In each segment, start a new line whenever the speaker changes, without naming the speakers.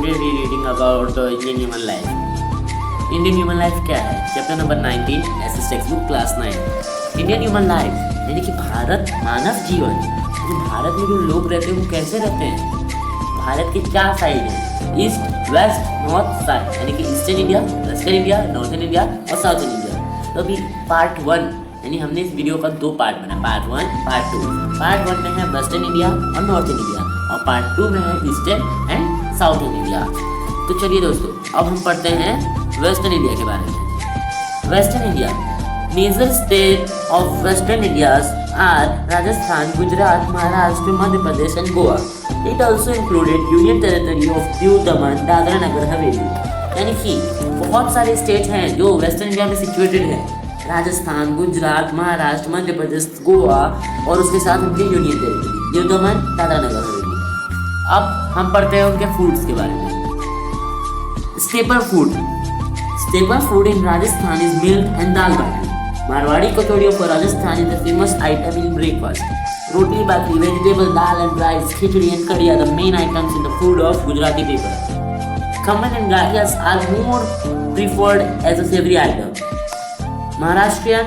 Today we reading about Indian human life. Indian human life क्या है? Chapter number 19 SS text book class 9। Indian human life यानी कि भारत मानव जीवन। जो भारत में जो लोग रहते हैं वो कैसे रहते हैं? भारत के 4 साइड हैं, ईस्ट वेस्ट नॉर्थ साइड, यानी कि eastern India, western India, northern India और साउथर्न इंडिया। तो अभी पार्ट 1 यानी हमने इस वीडियो का 2 पार्ट बनाया, पार्ट 1 पार्ट 2। पार्ट 1 में है वेस्टर्न इंडिया और नॉर्थर्न इंडिया और पार्ट 2 में है ईस्टर्न एंड साउथर्न इंडिया। तो चलिए दोस्तों, अब हम पढ़ते हैं वेस्टर्न इंडिया के बारे में। Western India, major state of western India are Rajasthan, Gujarat, Maharashtra, Madhya Pradesh and Goa. It also included union territory of Diu, Daman, Dadra Nagar Haveli. यानी कि बहुत सारे स्टेट हैं जो वेस्टर्न इंडिया में सिचुएटेड है। राजस्थान, गुजरात, महाराष्ट्र, मध्य प्रदेश, गोवा और उसके साथ उनके यूनियन टेरिटरी दीव, दमन, दादरा नगर हवेली। अब हम पढ़ते हैं उनके फूड्स के बारे में। Staple food in Rajasthan is milk and dal baati. Marwari kachori of Rajasthan is the famous item in breakfast. Roti, baati, vegetable, dal and rice, khichdi and kadhi are the main items in the food of Gujarati people. Khaman and gathiyas are more preferred as a savoury item. Maharashtrian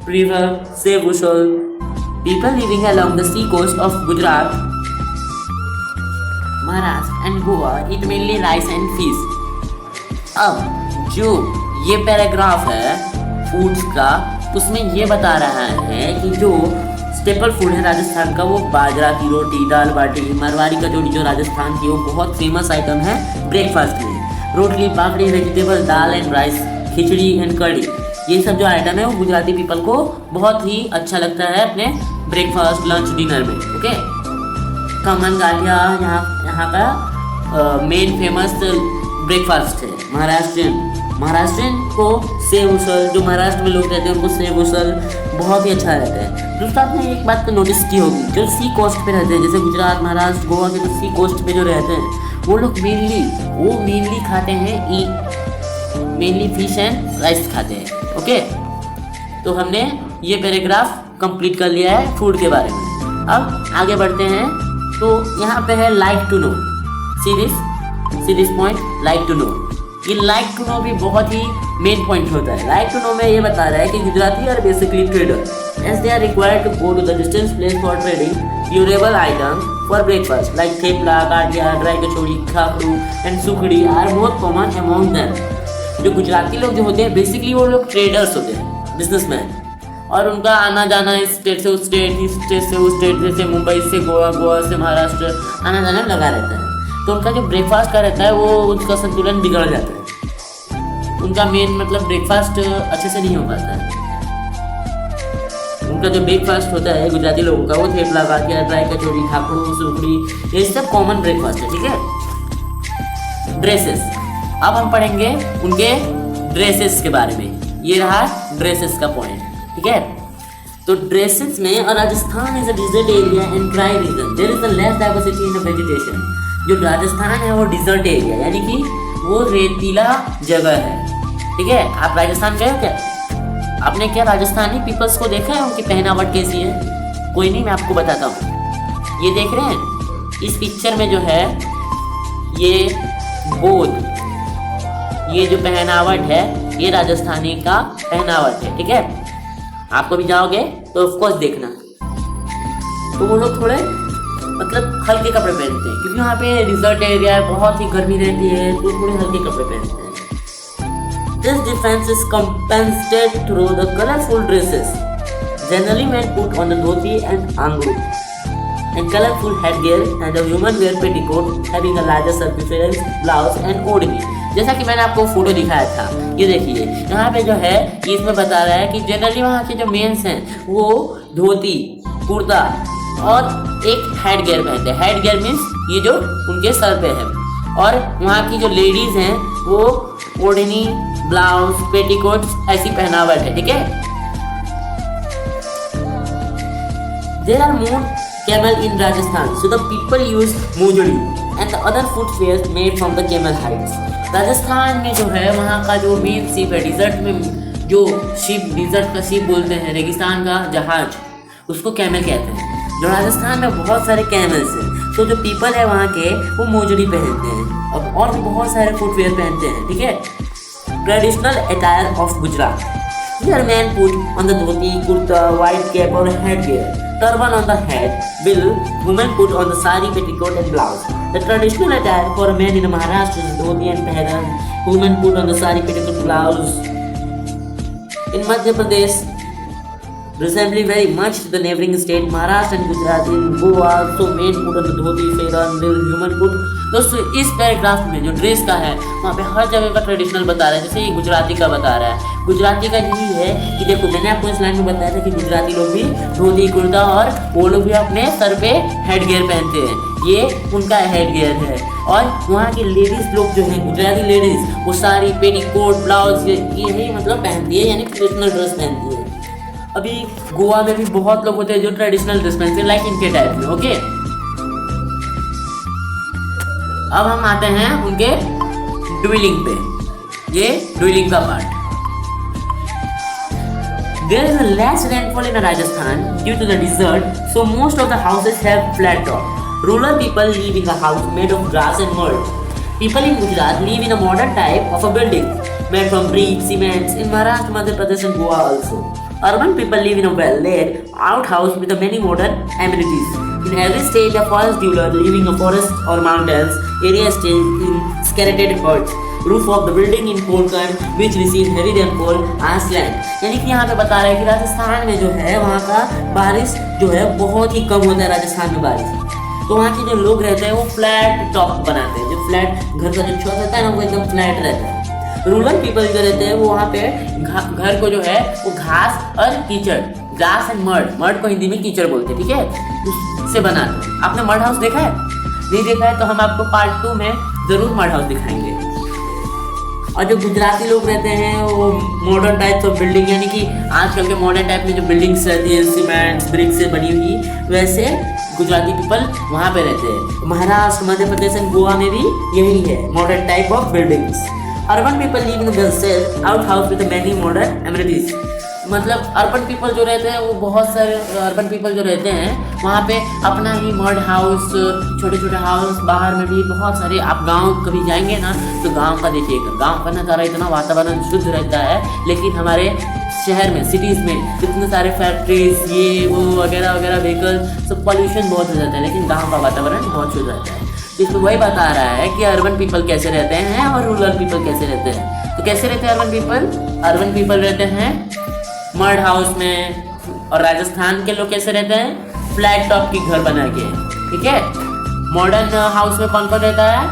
prefer sev usal. People living along the sea coast of Gujarat, Maharashtra and Goa eat mainly rice and fish. अब जो ये paragraph है foods का, उसमें ये बता रहा है कि जो स्टेपल फूड है राजस्थान का वो बाजरा की रोटी, दाल बाटी, मारवाड़ी कचौड़ी जो राजस्थान की वो बहुत फेमस आइटम है ब्रेकफास्ट में। Roti, papdi, vegetable, dal and rice, khichdi and kadhi, ये सब जो आइटम है वो गुजराती पीपल को बहुत ही अच्छा लगता है अपने ब्रेकफास्ट, लंच, डिनर में। ओके। खमन गाठिया यहाँ का मेन फेमस ब्रेकफास्ट है। महाराष्ट्रियन को सेव उसल, जो महाराष्ट्र में लोग रहते हैं उनको सेव उसल बहुत ही अच्छा रहता है। दूसरा आपने एक बात तो नोटिस की होगी, जो सी कोस्ट पे रहते हैं जैसे गुजरात, महाराष्ट्र, गोवा के जो सी कोस्ट पे जो रहते हैं वो लोग मेनली खाते हैं मेनली फिश एंड राइस खाते हैं। ओके। तो हमने ये पैराग्राफ कंप्लीट कर लिया है फूड के बारे में। अब आगे बढ़ते हैं। तो यहाँ पे है like to know. See this point, like to know. ये लाइक टू नो भी बहुत ही मेन पॉइंट होता है। लाइक टू नो में ये बता रहा है कि Gujarati are basically trader as they are required to go to the distance place for trading durable item for breakfast like thepla, gathiya, dry kachori, khakhra and sukhdi are most common among them. जो गुजराती लोग जो होते हैं बेसिकली वो लोग ट्रेडर्स होते हैं, बिजनेसमैन, और उनका आना जाना इस स्टेट से उस स्टेट, इस स्टेट से उस स्टेट, जैसे मुंबई से गोवा, गोवा से महाराष्ट्र आना जाना लगा रहता है। तो उनका जो ब्रेकफास्ट का रहता है वो उसका संतुलन बिगड़ जाता है। उनका मेन मतलब ब्रेकफास्ट अच्छे से नहीं हो पाता है। उनका जो ब्रेकफास्ट होता है गुजराती लोगों का वो थेपला, गाठिया, ड्राई कचौड़ी, खाखरू, सुखड़ी, ये सब कॉमन ब्रेकफास्ट है। ठीक है। ड्रेसेस, अब हम पढ़ेंगे उनके ड्रेसेस के बारे में। ये रहा ड्रेसेस का पॉइंट। ठीक है। तो ड्रेसेस में Rajasthan is a desert area and dry region, there is a less diversity in vegetation. जो राजस्थान है वो डिजर्ट एरिया यानी कि वो रेतीला जगह है। ठीक है। आप राजस्थान गए हो क्या? आपने क्या राजस्थानी पीपल्स को देखा है? उनकी पहनावट कैसी है? कोई नहीं, मैं आपको बताता हूँ। ये देख रहे हैं इस पिक्चर में जो है ये बोध, ये जो पहनावट है ये राजस्थानी का पहनावट है। ठीक है। आप कभी जाओगे तो ऑफकोर्स देखना। तो वो लोग थोड़े मतलब हल्के कपड़े पहनते हैं क्योंकि वहाँ पे रिजर्ट एरिया है, बहुत ही गर्मी रहती है, तो थोड़े हल्के कपड़े पहनते हैं। This difference is compensated through the colorful dresses generally men put on the dhoti and angru and colorful headgear and the women wear petticoat having a larger circumference blouse and odhni। जैसा कि मैंने आपको photo दिखाया था, ये देखिए यहाँ पे जो है ये इसमें बता रहा है कि जनरली वहाँ के जो मेंस हैं वो धोती, कुर्ता और एक हेड गियर पहनते हैं। हेड गियर मीन्स ये जो उनके सर पे है। और वहाँ की जो लेडीज हैं वो ओढ़नी, ब्लाउज, पेटीकोट ऐसी पहनावट है। ठीक है। There are more camel in Rajasthan, so the people use mojadi and the other footwear made from the camel hides। Rajasthan में जो है वहाँ का जो मेन शिप है, डिजर्ट में जो शिप, डिजर्ट का शिप बोलते हैं, रेगिस्तान का जहाज, उसको कैमल कहते हैं। जो राजस्थान में बहुत सारे कैमल्स हैं, तो जो पीपल है वहाँ के वो मोजड़ी पहनते हैं। अब और भी बहुत सारे फुटवेयर पहनते हैं, ठीक है। Traditional attire of Gujarat, here man put on the dhoti, kurta, white cap or headgear, turban on the head, will women put on the sari, petticoat and blouse. The traditional attire for a man in Maharashtra is dhoti and pehran. Women put on the sari, petticoat, blouse. In Madhya Pradesh, resembling very much to the neighboring state Maharashtra and Gujarat, in Goa so men put on the dhoti, pehran, will women put. दोस्तों इस paragraph में जो dress का है वहाँ पे हर जगह का ट्रेडिशनल बता रहा है, जैसे ये गुजराती का बता रहा है। गुजराती का यही है कि देखो मैंने आपको इस लाइन में बताया था कि गुजराती लोग भी धोती कुर्ता और वो लोग भी अपने सर पे हेड गियर पहनते हैं, ये उनका हेड गियर है। और वहाँ की लेडीज लोग जो है गुजराती लेडीज वो साड़ी, पेटीकोट, ब्लाउज यही मतलब पहनती है, यानी ट्रेडिशनल ड्रेस पहनती है। अभी गोवा में भी बहुत लोग होते हैं जो ट्रेडिशनल ड्रेस पहनते हैं, लाइक इनके टाइप में, ओके। अब हम आते हैं उनके ड्विलिंग पे, ये ड्विलिंग का part. There is a less rainfall in Rajasthan due to the desert, so most of the houses have flat top. Rural people live in the house made of grass and mud. People in Gujarat live in a modern type of a building made from bricks, cements. In Maharashtra, Madhya Pradesh and Goa also. Urban people live in a well-laid outhouse with many modern amenities. In every state, a forest dweller living in forest or mountains area stays in skeleted huts. Roof of the building in Konkan which receive heavy rainfall as land. यानी कि यहाँ पे बता रहे हैं कि राजस्थान में जो है वहाँ का बारिश जो है बहुत ही कम होता है, राजस्थान में बारिश। तो वहाँ के जो लोग रहते हैं वो फ्लैट टॉप बनाते हैं, जो फ्लैट घर का जो छत रहता है ना वो एकदम फ्लैट रहता है। रूरल पीपल जो रहते हैं वो वहाँ पे घर को जो है वो घास और कीचड़, ग्रास एंड मड को हिंदी में कीचड़ बोलते हैं, ठीक है, उससे बनाते हैं। आपने मड हाउस देखा है? नहीं देखा है तो हम आपको पार्ट 2 में जरूर मड हाउस दिखाएंगे। और जो गुजराती लोग रहते हैं वो मॉडर्न टाइप्स ऑफ बिल्डिंग, यानी कि आजकल के मॉडर्न टाइप में जो बिल्डिंग्स रहती है सीमेंट ब्रिक से बनी हुई, वैसे गुजराती पीपल वहाँ पे रहते हैं। महाराष्ट्र, मध्य प्रदेश एंड गोवा में भी यही है modern type of buildings. Urban people live in well set out house with many modern amenities. मतलब अर्बन पीपल जो रहते हैं वो बहुत सारे अर्बन पीपल जो रहते हैं वहाँ पे अपना ही मड हाउस, छोटे छोटे हाउस, बाहर में भी बहुत सारे। आप गांव कभी जाएंगे ना तो गांव का देखिएगा, गांव का नज़ारा इतना वातावरण शुद्ध रहता है, लेकिन हमारे शहर में सिटीज़ में इतने सारे फैक्ट्रीज ये वो वगैरह वगैरह व्हीकल सब पॉल्यूशन बहुत हो जाता है, लेकिन गाँव का वातावरण बहुत शुद्ध रहता है। इसमें वही बता रहा है कि अर्बन पीपल कैसे रहते हैं और रूरल पीपल कैसे रहते हैं। तो कैसे रहते हैं अर्बन पीपल? अर्बन पीपल रहते हैं मड हाउस में, और राजस्थान के लोग कैसे रहते हैं? फ्लैट टॉप की घर बना के, ठीक है। मॉडर्न हाउस में कौन कौन रहता है?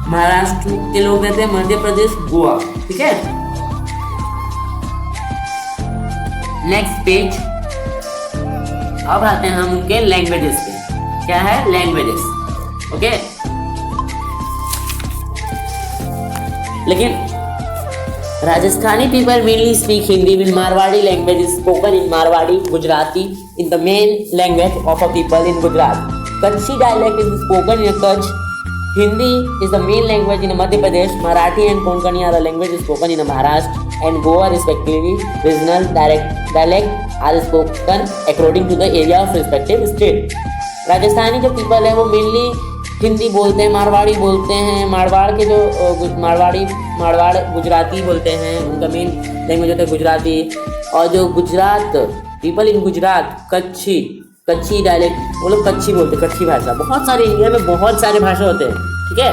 महाराष्ट्र के लोग रहते हैं, मध्य प्रदेश, गोवा, ठीक है। Next page. अब आते हैं हम उनके लैंग्वेजेस पे। क्या है? Languages, okay. लेकिन Rajasthani people mainly speak Hindi, with Marwadi language is spoken in Marwadi, Gujarati in the main language of a people in Gujarat. Kutchi dialect is spoken in Kutch. Hindi is the main language in Madhya Pradesh. Marathi and Konkani are the languages spoken in Maharashtra and Goa respectively. Regional dialect are spoken according to the area of respective state. Rajasthani जो people है वो mainly Hindi बोलते हैं, मारवाड़ी बोलते हैं। मारवाड़ के जो मारवाड़ गुजराती बोलते हैं, उनका मेन लैंग्वेज होता है गुजराती। और जो Gujarat people in Gujarat Kutchi dialect, वो लोग कच्छी बोलते हैं, कच्छी भाषा। बहुत सारे इंडिया में बहुत सारे भाषा होते हैं, ठीक है।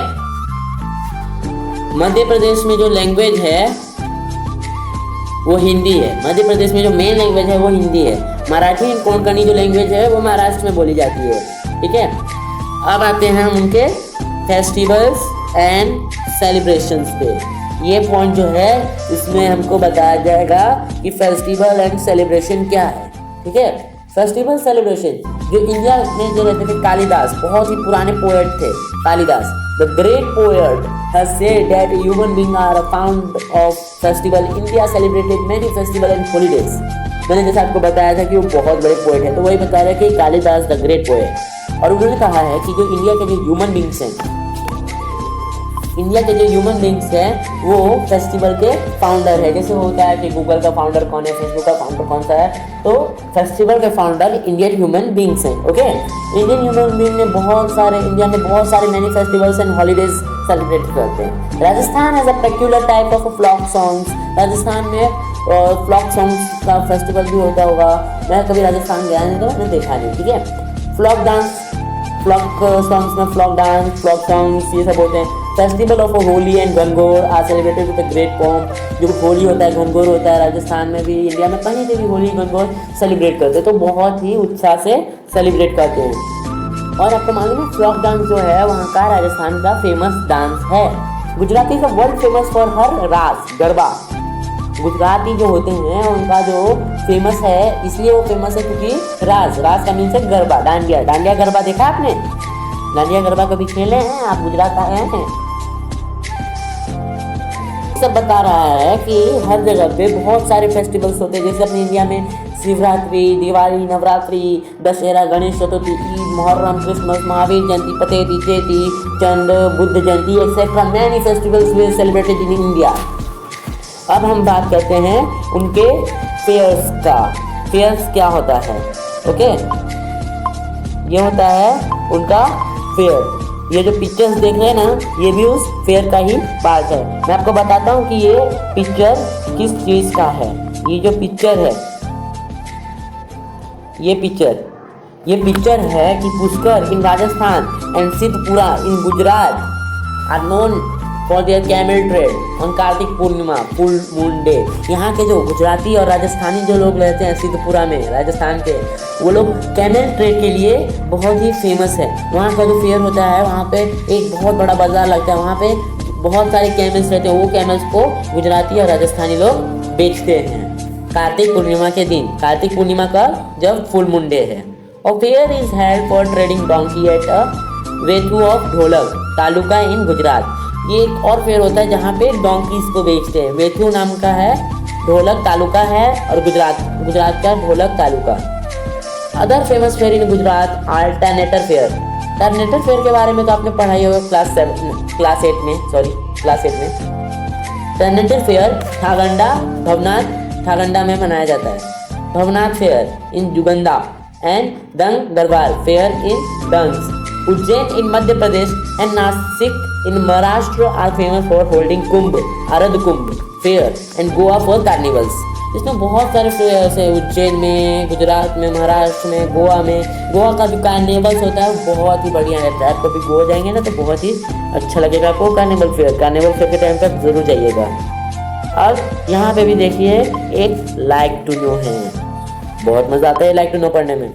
मध्य प्रदेश में जो लैंग्वेज है वो हिंदी है। मध्य प्रदेश में जो मेन लैंग्वेज है वो हिंदी है। मराठी एंड कोंकणी जो लैंग्वेज है वो महाराष्ट्र में बोली जाती है, ठीक है। अब आते हैं हम उनके फेस्टिवल्स एंड सेलिब्रेशंस पे। ये पॉइंट जो है इसमें हमको बताया जाएगा कि फेस्टिवल एंड सेलिब्रेशन क्या है, ठीक है। फेस्टिवल सेलिब्रेशन जो इंडिया में जो रहते थे, कालिदास बहुत ही पुराने पोएट थे। Kalidas the great poet has said that human being are found of festival. India celebrated many festival and holidays. मैंने जैसे आपको बताया था कि वो बहुत बड़े पोएट है, तो वही बता रहा है कि कालिदास द ग्रेट पोएट। और उन्होंने कहा है कि जो इंडिया के जो ह्यूमन बींग्स हैं, इंडिया के जो ह्यूमन बींग्स हैं वो फेस्टिवल के फाउंडर है। जैसे होता है कि गूगल का फाउंडर कौन है, फेसबुक का फाउंडर कौन सा है, तो फेस्टिवल के फाउंडर इंडियन ह्यूमन बींग्स हैं, ओके। इंडियन ह्यूमन बींग ने बहुत सारे, इंडिया ने बहुत सारे many festivals and holidays celebrate करते हैं। Rajasthan has a peculiar type of folk songs. Rajasthan में फ्लॉक सॉन्ग्स का फेस्टिवल भी होता होगा। मैं कभी राजस्थान गया नहीं तो मैंने देखा नहीं, ठीक है। फ्लॉक डांस, फ्लॉक सॉन्ग्स में फ्लॉक डांस, फ्लॉक सॉन्ग्स ये सब होते हैं। Festival of Holi and Gangaur are celebrated with a great pomp. जो होली होता है, घनघोर होता है, राजस्थान में भी, इंडिया में कहीं से भी होली घनघोर सेलिब्रेट करते हैं, तो बहुत ही उत्साह से सेलिब्रेट करते हैं। और आपको मालूम है फ्लॉक डांस जो है वहाँ का राजस्थान का फेमस डांस है। गुजराती का वर्ल्ड फेमस फॉर हर रास गरबा। गुजराती जो होते हैं उनका जो फेमस है, इसलिए वो फेमस है क्योंकि रास का मीन्स है गरबा, डांडिया। डांडिया गरबा देखा आपने? डांडिया गरबा कभी खेले हैं आप? गुजरात आए हैं? सब बता रहा है कि हर जगह पे बहुत सारे फेस्टिवल्स होते हैं, जैसे अपने इंडिया में Shivratri, Diwali, Navratri, Dussehra, Ganesh Chaturthi, Eid, Muharram, Christmas, Mahavir Jayanti, Pateti, Cheti Chand, Buddha Jayanti etcetera many festivals we celebrated in India. अब हम बात करते हैं उनके फेयर्स का। फेयर्स क्या होता है? ओके, ये होता है उनका फेयर। ये जो पिक्चर्स देख रहे हैं ना, ये भी उस फेयर का ही पार्ट है। मैं आपको बताता हूँ कि ये पिक्चर किस चीज़ का है। ये जो पिक्चर है, ये पिक्चर है कि Pushkar in Rajasthan and Siddhpur in Gujarat are known for their camel trade on Kartik Purnima, full moon day. यहाँ के जो गुजराती और राजस्थानी जो लोग रहते हैं सिद्धपुरा में, राजस्थान के, वो लोग कैमल ट्रेड के लिए बहुत ही फेमस है। वहाँ का जो फेयर होता है, वहाँ पे एक बहुत बड़ा बाजार लगता है, वहाँ पे बहुत सारे कैमल्स रहते हैं। वो कैमल्स को गुजराती और राजस्थानी लोग बेचते हैं कार्तिक पूर्णिमा के दिन। कार्तिक पूर्णिमा का जब फुल मून डे है। और fair is held for trading donkey at a Vautha of Dholka taluka इन गुजरात। ये एक और फेयर होता है जहाँ पे डोंकीज को बेचते हैं। वेथू नाम का है, ढोलक तालुका है, और गुजरात का Dholka taluka. Other famous fair in Gujarat are Tarnetar fair. Tarnetar fair के बारे में तो आपने पढ़ाई होगा क्लास 8 में। टर्नेटर फेयर ठागंडा, भवनाथ ठागंडा में मनाया जाता है। Bhavnath fair in Junagadh and Dang Darbar fair in Dangs. Ujjain in Madhya Pradesh and Nashik in Maharashtra are famous for holding Kumbh, Ardh Kumbh fair and Goa for carnivals. इसमें बहुत सारे फेयर्स है, उज्जैन में, गुजरात में, महाराष्ट्र में, गोवा में। गोवा का जो कार्निवल्स होता है वो बहुत ही बढ़िया रहता है। आप कभी गोवा जाएंगे ना तो बहुत ही अच्छा लगेगा आपको। कार्निवल फेयर के टाइम पर जरूर जाइएगा। अब यहाँ पे भी देखिए एक लाइक टू नो है, बहुत मजा आता है लाइक टू नो पढ़ने में।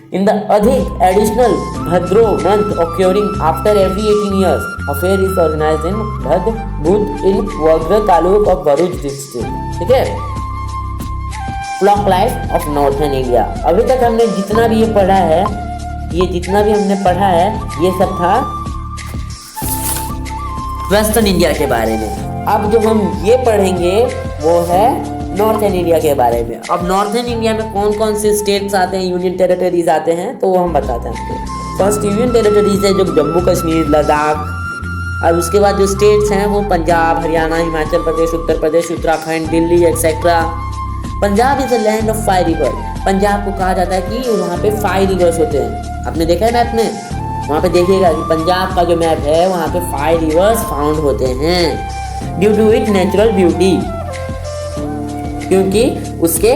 In the अधिक additional Bhadro month occurring after every 18 years, a fair is organized in Bhadbut in Wagra taluk of Bharuch district। ठीक है। Folk life of northern India. अभी तक हमने जितना भी ये पढ़ा है, ये सब था वेस्टर्न इंडिया के बारे में। अब जो हम ये पढ़ेंगे वो है नॉर्थन इंडिया के बारे में। अब नॉर्थन इंडिया में कौन कौन से स्टेट्स आते हैं, यूनियन टेरिटरीज आते हैं, तो वो हम बताते हैं आपको। फर्स्ट यूनियन टेरिटरीज है जो जम्मू कश्मीर, लद्दाख। और उसके बाद जो स्टेट्स हैं वो Punjab, Haryana, Himachal Pradesh, Uttar Pradesh, Uttarakhand, Delhi etcetera. Punjab is the land of 5 river. Punjab को कहा जाता है कि वहाँ पे 5 रिवर्स होते हैं। आपने देखा है मैप में? वहाँ पे देखिएगा कि पंजाब का जो मैप है वहाँ पे 5 रिवर्स फाउंड होते हैं due to it natural beauty, क्योंकि उसके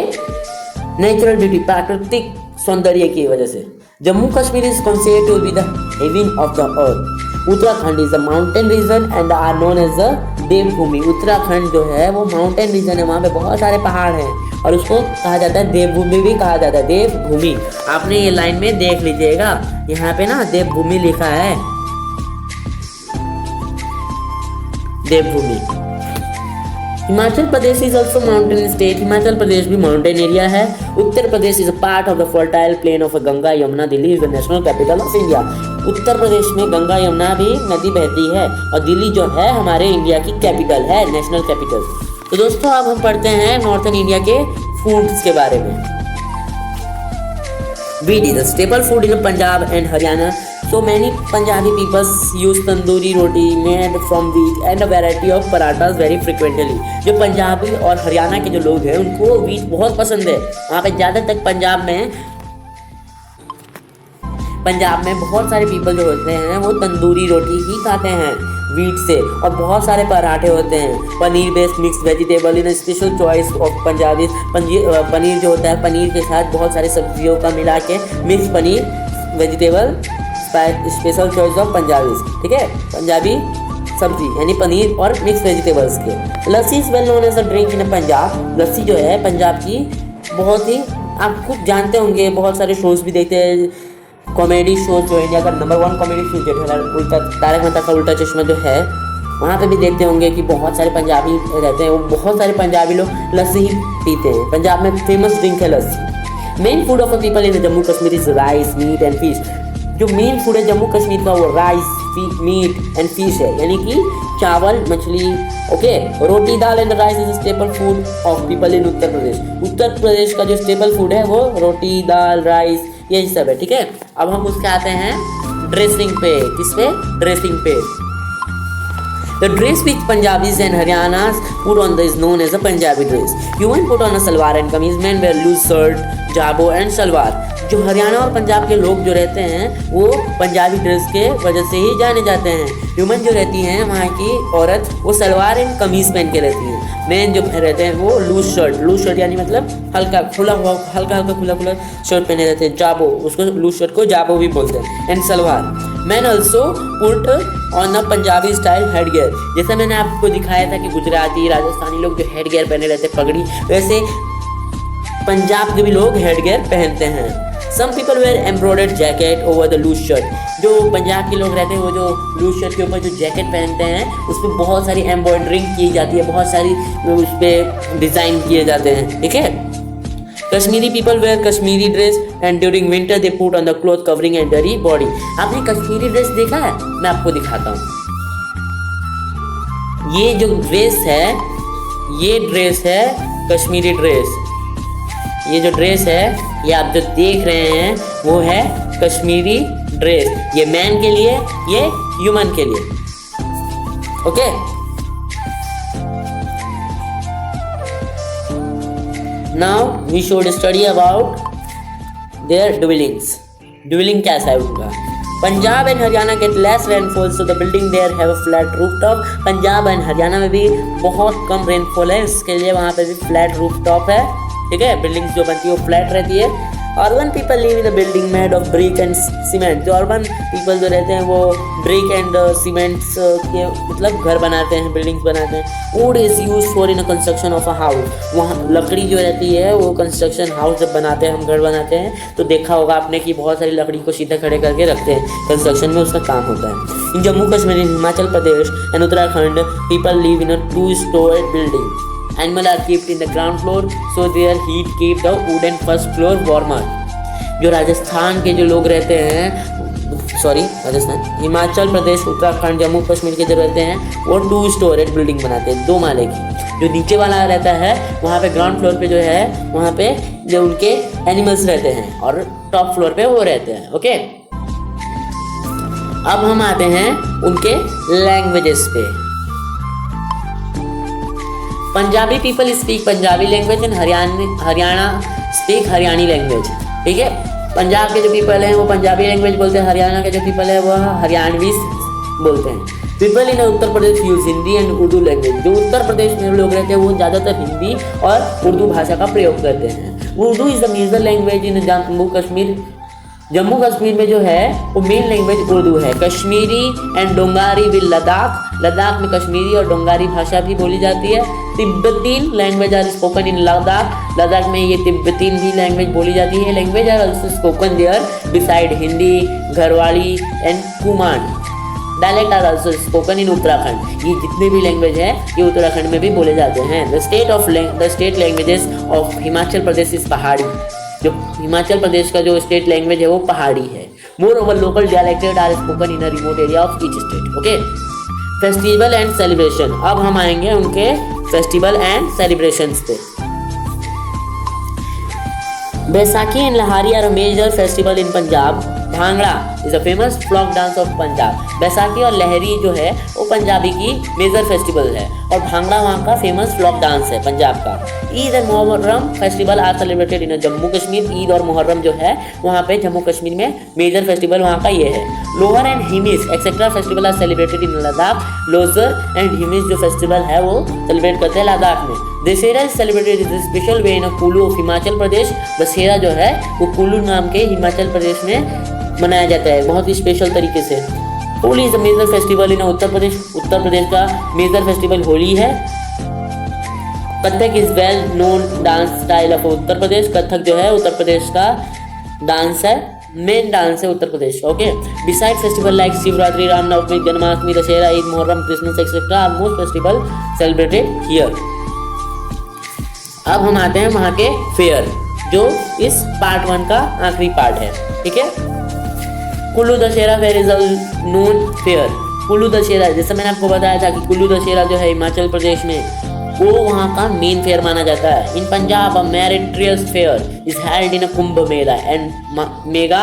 नेचुरल ब्यूटी, प्राकृतिक सौंदर्य की वजह से। Jammu Kashmir is considered to be the heaven of the earth. Uttarakhand is a mountain region and are known as the Devbhoomi. Uttarakhand जो है वो माउंटेन रीजन है, वहाँ पे बहुत सारे पहाड़ हैं और उसको कहा जाता है देवभूमि भी कहा जाता है। देवभूमि आपने ये लाइन में देख लीजिएगा, यहाँ पे ना देवभूमि लिखा है, Devbhoomi. Himachal Pradesh is also mountain state. Himachal Pradesh भी माउंटेन एरिया है। Uttar Pradesh is a part of the fertile plain of Ganga Yamuna. Delhi is the national capital of India. Uttar Pradesh में गंगा यमुना भी नदी बहती है और दिल्ली जो है हमारे इंडिया की कैपिटल है, नेशनल कैपिटल। तो दोस्तों अब हम पढ़ते हैं नॉर्थन इंडिया के फूड्स के बारे में। Wheat is a staple food in Punjab and Haryana. So many Punjabi people use tandoori roti made from wheat and a variety of parathas very frequently. जो पंजाबी और हरियाणा के जो लोग हैं उनको wheat बहुत पसंद है। वहाँ पे ज़्यादातर पंजाब में बहुत सारे पीपल जो होते हैं वो तंदूरी रोटी ही खाते हैं। वीट से, और बहुत सारे पराठे होते हैं paneer based mix vegetable in special choice of Punjabi. Paneer जो होता है, पनीर के साथ बहुत सारी सब्जियों का मिला के mix paneer vegetable special choice of Punjabis, ठीक है, पंजाबी सब्जी यानी पनीर और मिक्स वेजिटेबल्स के। Lassi is well known as a drink in Punjab. Lassi जो है पंजाब की बहुत ही, आप खुद जानते होंगे, बहुत सारे शोज़ भी देखते हैं, कॉमेडी शोज जो इंडिया का नंबर 1 कॉमेडी शो जो है उल्टा तारक मेहता का उल्टा चश्मा जो है, वहाँ पे भी देखते होंगे कि बहुत सारे पंजाबी रहते हैं, वो बहुत सारे पंजाबी लोग लस्सी ही पीते हैं। पंजाब में फेमस ड्रिंक है lassi. Main food of the people in Jammu Kashmir is rice, meat and fish. जो मेन फूड है जम्मू कश्मीर का वो राइस, मीट एंड फिश है, यानी कि चावल, मछली, okay. Roti, dal and rice is staple food of people in Uttar Pradesh. Uttar Pradesh का जो स्टेपल फूड है वो रोटी, दाल, राइस, यही सब है, ठीक है। अब हम उसके आते हैं ड्रेसिंग पे। किस पे? ड्रेसिंग पे। The dress which Punjabis and Haryanas put on is known as a Punjabi dress. Women put on a salwar and kameez, men wear loose shirt, jabbo and salwar. जो हरियाणा और पंजाब के लोग जो रहते हैं वो पंजाबी ड्रेस के वजह से ही जाने जाते हैं। ह्यूमन जो रहती हैं वहाँ की औरत, वो सलवार एंड कमीज़ पहन के रहती हैं। मैन जो रहते हैं वो लूज शर्ट यानी मतलब हल्का खुला शर्ट पहने रहते हैं। जाबो, उसको लूज शर्ट को जाबो भी बोलते हैं, and salwar. Man also put on a Punjabi style head gear. जैसे मैंने आपको दिखाया था कि गुजराती, राजस्थानी लोग जो हेड गियर पहने रहते हैं, पगड़ी, वैसे पंजाब के भी लोग हेड गियर पहनते हैं। Some people wear embroidered jacket over the loose shirt. जो पंजाब के लोग रहते हैं वो जो लूज शर्ट के ऊपर जो जैकेट पहनते हैं उस पर बहुत सारी एम्ब्रॉयडरिंग की जाती है, बहुत सारी उस पर डिज़ाइन किए जाते हैं, ठीक है। Kashmiri people wear Kashmiri dress and during winter they put on the cloth covering and their body. आपने कश्मीरी ड्रेस देखा है? मैं आपको दिखाता हूँ। ये जो ड्रेस है, ये ड्रेस है कश्मीरी ड्रेस। ये जो ड्रेस है, ये आप जो देख रहे हैं वो है कश्मीरी ड्रेस। ये मैन के लिए, ये ह्यूमन के लिए, okay. Now we should study about their dwellings. Dwelling कैसा है उनका? Punjab and Haryana get less rainfall so the building there have a flat rooftop. Punjab and Haryana में भी बहुत कम रेनफॉल है, इसके लिए वहाँ पे भी फ्लैट रूफटॉप है, ठीक है। बिल्डिंग्स जो बनती है वो फ्लैट रहती है। Urban people live in a building made of brick and cement. जो अर्बन पीपल जो रहते हैं वो ब्रिक एंड सीमेंट्स के मतलब घर बनाते हैं, बिल्डिंग्स बनाते हैं। Would is use for in a construction of a house. वहाँ लकड़ी जो रहती है वो कंस्ट्रक्शन हाउस जब बनाते हैं, हम घर बनाते हैं तो देखा होगा आपने कि बहुत सारी लकड़ी को सीधे खड़े करके रखते हैं, कंस्ट्रक्शन में उसका काम होता है। In Jammu Kashmir, Himachal Pradesh and Uttarakhand people live in a 2-story building. Animals are kept in the ground floor so their heat keep the wooden first floor warmer. जो राजस्थान के जो लोग रहते हैं, राजस्थान, हिमाचल प्रदेश, उत्तराखंड, जम्मू कश्मीर के जो रहते हैं वो 2-story बिल्डिंग बनाते हैं, 2 माले की। जो नीचे वाला रहता है वहाँ पे ग्राउंड फ्लोर पे जो है वहाँ पे जो उनके एनिमल्स रहते हैं और टॉप फ्लोर पे वो रहते हैं, ओके। अब हम आते हैं उनके लैंग्वेजेस पे। Punjabi people speak Punjabi language and Haryana speak Haryanvi language, ठीक है। पंजाब के जो पीपल हैं वो पंजाबी लैंग्वेज बोलते हैं, हरियाणा के जो पीपल है वो हरियाणवी बोलते हैं। People in Uttar Pradesh use Hindi and Urdu language. जो उत्तर प्रदेश में लोग रहते हैं वो ज़्यादातर हिंदी और उर्दू भाषा का प्रयोग करते हैं। Urdu is the major language in Jammu Kashmir. Jammu Kashmir में जो है वो मेन लैंग्वेज उर्दू है। Kashmiri and Dogri will Ladakh. लद्दाख में कश्मीरी और डोंगारी भाषा भी बोली जाती है। Tibetan language are spoken in Ladakh. Ladakh में ये तिब्बतीन भी लैंग्वेज बोली जाती है। Language are also spoken there beside Hindi, Garhwali and Kumaoni. Dialect are also spoken in Uttarakhand. ये जितने भी लैंग्वेज है ये उत्तराखंड में भी बोले जाते हैं। The state languages of Himachal Pradesh is पहाड़ी। जो हिमाचल प्रदेश का जो स्टेट लैंग्वेज है वो पहाड़ी है। Moreover local dialects are spoken in a remote area of each state, okay. Festival and celebration. अब हम आएंगे उनके फेस्टिवल एंड सेलिब्रेशंस पे। Baisakhi and Lohri are major festival in Punjab. Bhangra is a famous folk dance of Punjab. Baisakhi और लहरी जो है वो पंजाबी की मेजर फेस्टिवल है और भांगड़ा वहाँ का फेमस फ्लॉक डांस है पंजाब का। Eid and Muharram festival are celebrated in Jammu Kashmir. Eid और मुहर्रम जो है वहाँ पे जम्मू कश्मीर में मेजर फेस्टिवल वहाँ का ये है। लोहर and Hemis etcetera festival are celebrated in Ladakh. Losar and Hemis जो फेस्टिवल है वो सेलिब्रेट करते हैं लद्दाख में। Dussehra is celebrated in special way in Kullu of Himachal Pradesh. Dussehra जो है वो कुल्लू नाम के हिमाचल प्रदेश में मनाया जाता है बहुत ही स्पेशल तरीके से। Holi is a major festival in Uttar Pradesh. Uttar Pradesh का मेजर फेस्टिवल होली है। Kathak is well known dance style of Uttar Pradesh. Kathak जो है उत्तर प्रदेश का डांस है, मेन डांस है Uttar Pradesh. Okay, beside festival like Shivratri, Ramnavami, Janmashtami, Dussehra, Eid, Muharram, Christmas etcetera are most festival celebrated here. अब हम आते हैं वहाँ के फेयर जो इस पार्ट 1 का आखिरी पार्ट है। ठीक है, Kullu Dussehra fair is a known fair. Kullu Dussehra जैसे मैंने आपको बताया था कि कुल्लू दशहरा जो है हिमाचल प्रदेश में वो वहाँ का मेन फेयर माना जाता है। In Punjab a meritorious fair is held in a Kumbh Mela and mega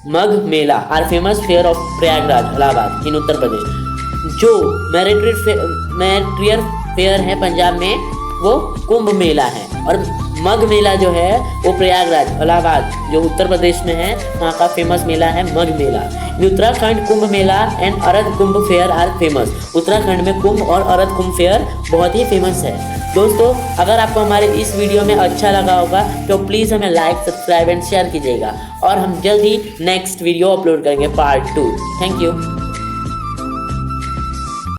Magh Mela are famous fair of Prayagraj Allahabad in Uttar Pradesh. जो मेरिटोरियस फेयर है पंजाब में वो कुंभ मेला है और मघ मेला जो है वो प्रयागराज इलाहाबाद जो उत्तर प्रदेश में है वहाँ का फेमस मेला है Magh Mela. Uttarakhand Kumbh Mela and Ardh Kumbh fair are famous. Uttarakhand में कुंभ और अरद कुंभ फेयर बहुत ही फेमस है। दोस्तों, अगर आपको हमारे इस वीडियो में अच्छा लगा होगा तो प्लीज़ हमें लाइक, सब्सक्राइब एंड शेयर कीजिएगा और हम जल्द ही नेक्स्ट वीडियो अपलोड करेंगे पार्ट 2। Thank you.